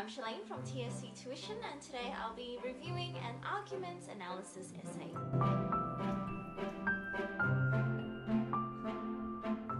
I'm Shalane from TSC Tuition, and today I'll be reviewing an argument analysis essay.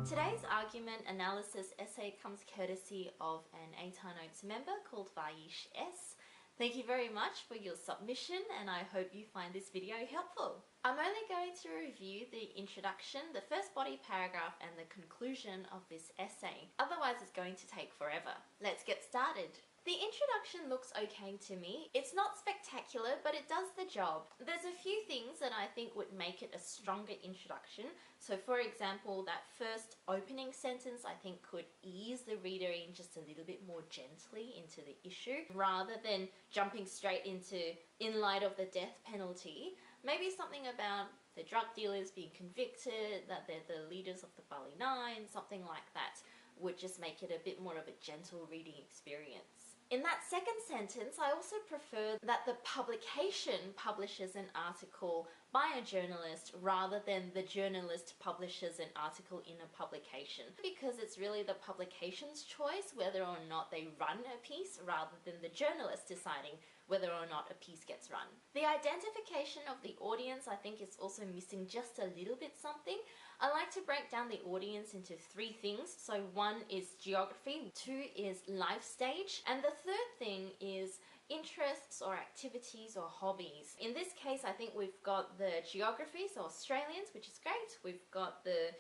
Today's argument analysis essay comes courtesy of an ATAR Notes member called Vaish S. Thank you very much for your submission, and I hope you find this video helpful. I'm only going to review the introduction, the first body paragraph, and the conclusion of this essay. Otherwise, it's going to take forever. Let's get started. The introduction looks okay to me. It's not spectacular, but it does the job. There's a few things that I think would make it a stronger introduction. So for example, that first opening sentence I think could ease the reader in just a little bit more gently into the issue, rather than jumping straight into, in light of the death penalty, maybe something about the drug dealers being convicted, that they're the leaders of the Bali Nine, something like that would just make it a bit more of a gentle reading experience. In that second sentence, I also prefer that the publication publishes an article by a journalist rather than the journalist publishes an article in a publication, because it's really the publication's choice whether or not they run a piece rather than the journalist deciding whether or not a piece gets run. The identification of the audience I think is also missing just a little bit something. I like to break down the audience into three things. So one is geography, two is life stage, and the third thing is interests or activities or hobbies. In this case, I think we've got the geography, so Australians, which is great. We've got the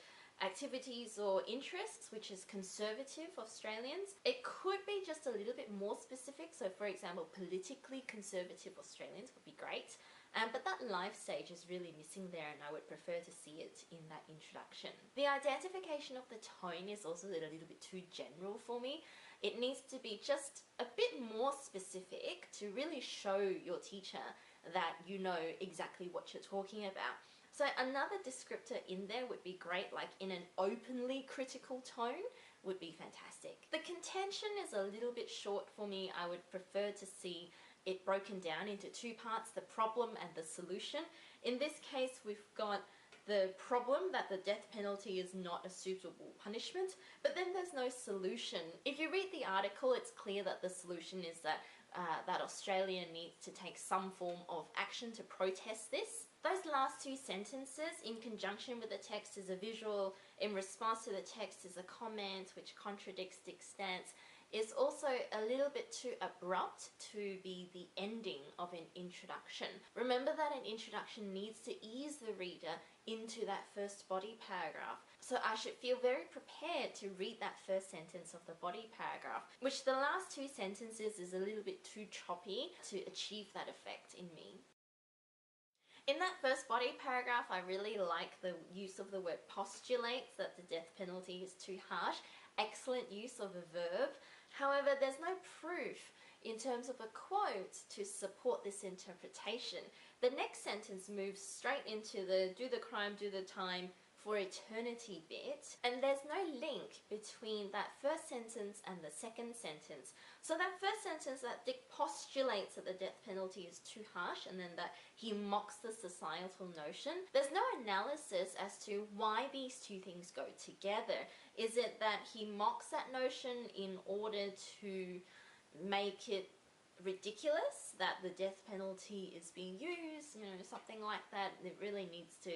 activities or interests, which is conservative Australians. It could be just a little bit more specific. So for example, politically conservative Australians would be great. But that life stage is really missing there, and I would prefer to see it in that introduction. The identification of the tone is also a little bit too general for me. It needs to be just a bit more specific to really show your teacher that you know exactly what you're talking about. So another descriptor in there would be great, like in an openly critical tone would be fantastic. The contention is a little bit short for me. I would prefer to see it broken down into two parts, the problem and the solution. In this case, we've got the problem that the death penalty is not a suitable punishment, but then there's no solution. If you read the article, it's clear that the solution is that Australia needs to take some form of action to protest this. Those last two sentences, in conjunction with the text, is a visual, in response to the text is a comment which contradicts Dick's stance, is also a little bit too abrupt to be the ending of an introduction. Remember that an introduction needs to ease the reader into that first body paragraph. So I should feel very prepared to read that first sentence of the body paragraph, which the last two sentences is a little bit too choppy to achieve that effect in me. In that first body paragraph, I really like the use of the word postulates, that the death penalty is too harsh. Excellent use of a verb. However, there's no proof in terms of a quote to support this interpretation. The next sentence moves straight into the do the crime, do the time for eternity bit, and there's no link between that first sentence and the second sentence. So that first sentence, that Dick postulates that the death penalty is too harsh, and then that he mocks the societal notion, there's no analysis as to why these two things go together. Is it that he mocks that notion in order to make it ridiculous that the death penalty is being used, something like that? It really needs to...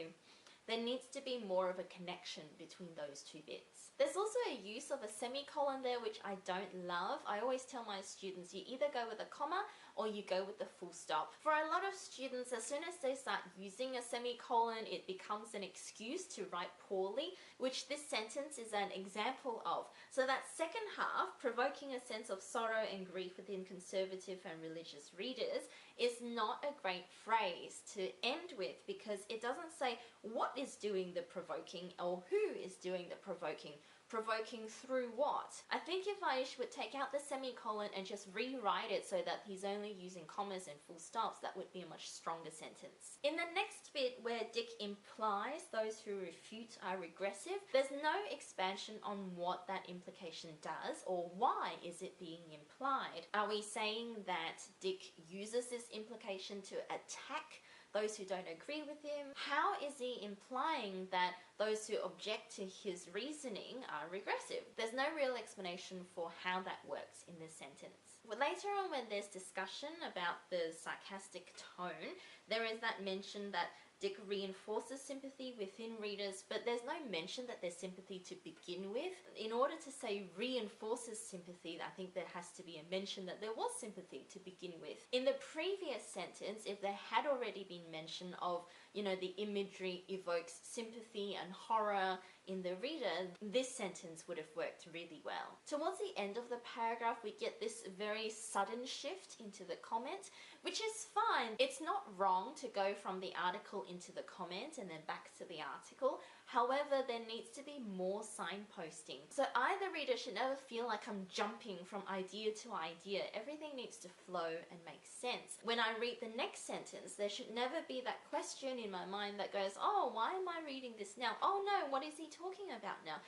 There needs to be more of a connection between those two bits. There's also a use of a semicolon there which I don't love. I always tell my students you either go with a comma or you go with the full stop. For a lot of students, as soon as they start using a semicolon, it becomes an excuse to write poorly, which this sentence is an example of. So that second half, provoking a sense of sorrow and grief within conservative and religious readers, is not a great phrase to end with, because it doesn't say what is doing the provoking or who is doing the provoking. Provoking through what? I think if Vaish would take out the semicolon and just rewrite it so that he's only using commas and full stops, that would be a much stronger sentence. In the next bit where Dick implies those who refute are regressive, there's no expansion on what that implication does or why is it being implied. Are we saying that Dick uses this implication to attack those who don't agree with him? How is he implying that those who object to his reasoning are regressive? There's no real explanation for how that works in this sentence. Well, later on, when there's discussion about the sarcastic tone, there is that mention that Dick reinforces sympathy within readers, but there's no mention that there's sympathy to begin with. In order to say reinforces sympathy, I think there has to be a mention that there was sympathy to begin with. In the previous sentence, if there had already been mention of, the imagery evokes sympathy and horror in the reader, this sentence would have worked really well. Towards the end of the paragraph, we get this very sudden shift into the comment, which is fine. It's not wrong to go from the article into the comment and then back to the article. However, there needs to be more signposting. So I, the reader, should never feel like I'm jumping from idea to idea. Everything needs to flow and make sense. When I read the next sentence, there should never be that question in my mind that goes, oh, why am I reading this now? Oh no, what is he talking about now?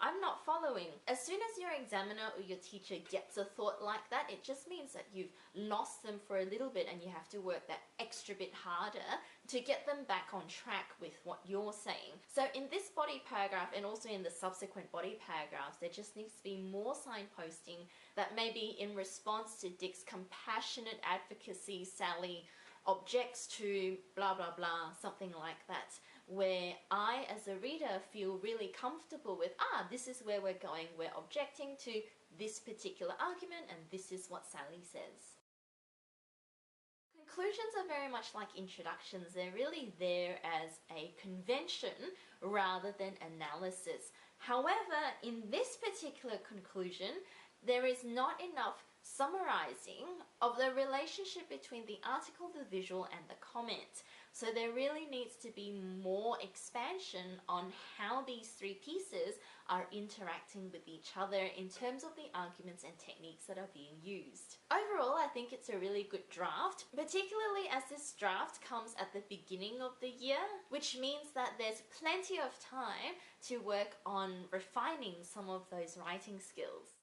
I'm not following. As soon as your examiner or your teacher gets a thought like that, it just means that you've lost them for a little bit and you have to work that extra bit harder to get them back on track with what you're saying. So in this body paragraph and also in the subsequent body paragraphs, there just needs to be more signposting that maybe in response to Dick's compassionate advocacy, Sally objects to blah blah blah, something like that, where I as a reader feel really comfortable with, this is where we're going, we're objecting to this particular argument and this is what Sally says. Conclusions are very much like introductions. They're really there as a convention rather than analysis. However, in this particular conclusion, there is not enough summarizing of the relationship between the article, the visual, and the comment. So there really needs to be more expansion on how these three pieces are interacting with each other in terms of the arguments and techniques that are being used. Overall, I think it's a really good draft, particularly as this draft comes at the beginning of the year, which means that there's plenty of time to work on refining some of those writing skills.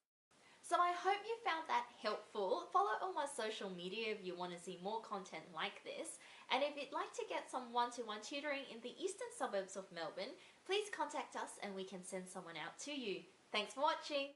So I hope you found that helpful. Follow all my social media if you want to see more content like this. And if you'd like to get some one-to-one tutoring in the eastern suburbs of Melbourne, please contact us and we can send someone out to you. Thanks for watching.